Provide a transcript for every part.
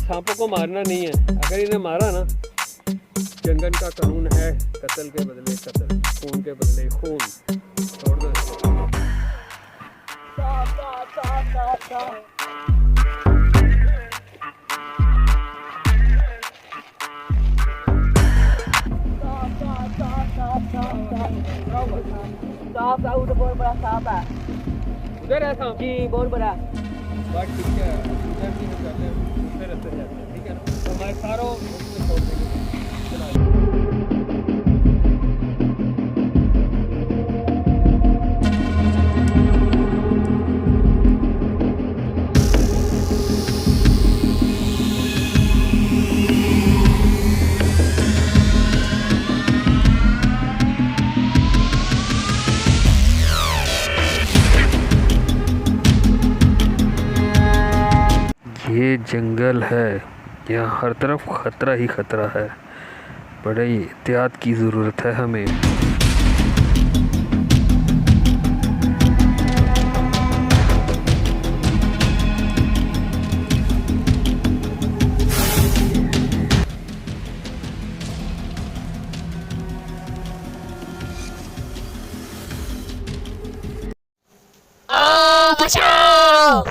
सांपों को मारना नहीं है। अगर इन्हें मारा ना, जंगल का कानून है कत्ल के बदले कत्ल, खून के बदले खून। छोड़ दो इसको। सांप का उधर बहुत बड़ा सांप है। उधर है सांप जी बहुत बड़ा। बट ठीक है, उधर नहीं हम जाते हैं, दूसरे रास्ते जाते हैं, ठीक है ना। तो हमारे सारों उसको छोड़ देंगे। चला ये जंगल है, यहाँ हर तरफ खतरा ही खतरा है। बड़े ही एहतियात की ज़रूरत है हमें। बचाओ!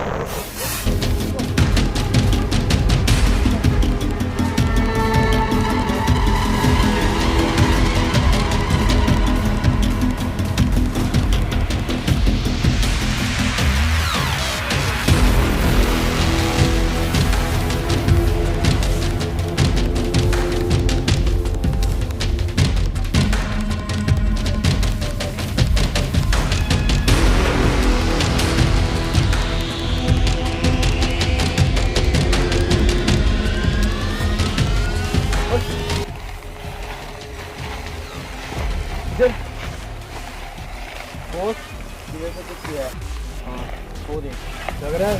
वो देख, लग रहा है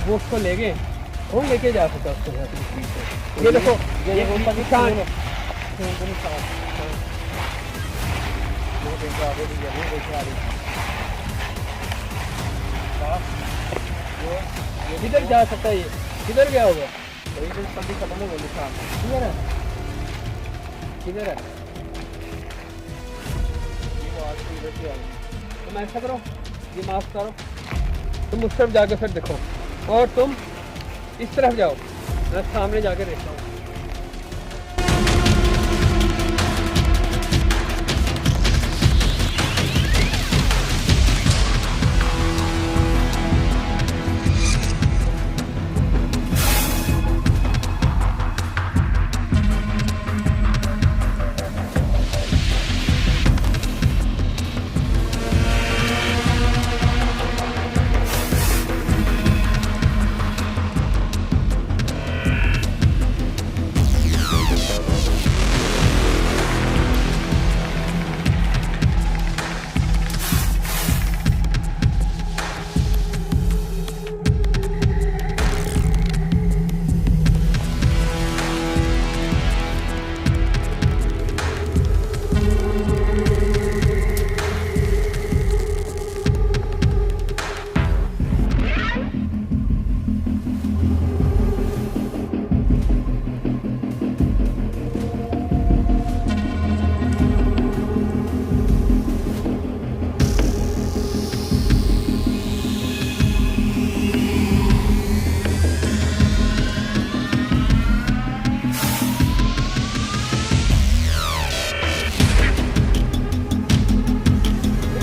वो उसको ले गए, कौन लेके जा सकता है उसको। ये देखो, ये पाकिस्तान किधर जा सकता है, ये किधर गया होगा। खत्म हो गया, किधर है, किधर है। तुम ऐसा करो, ये माफ करो, तुम उस तरफ जाके फिर देखो, और तुम इस तरफ जाओ, मैं सामने जाके देखता हूँ।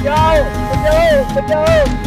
बचाओ बचाओ बचाओ।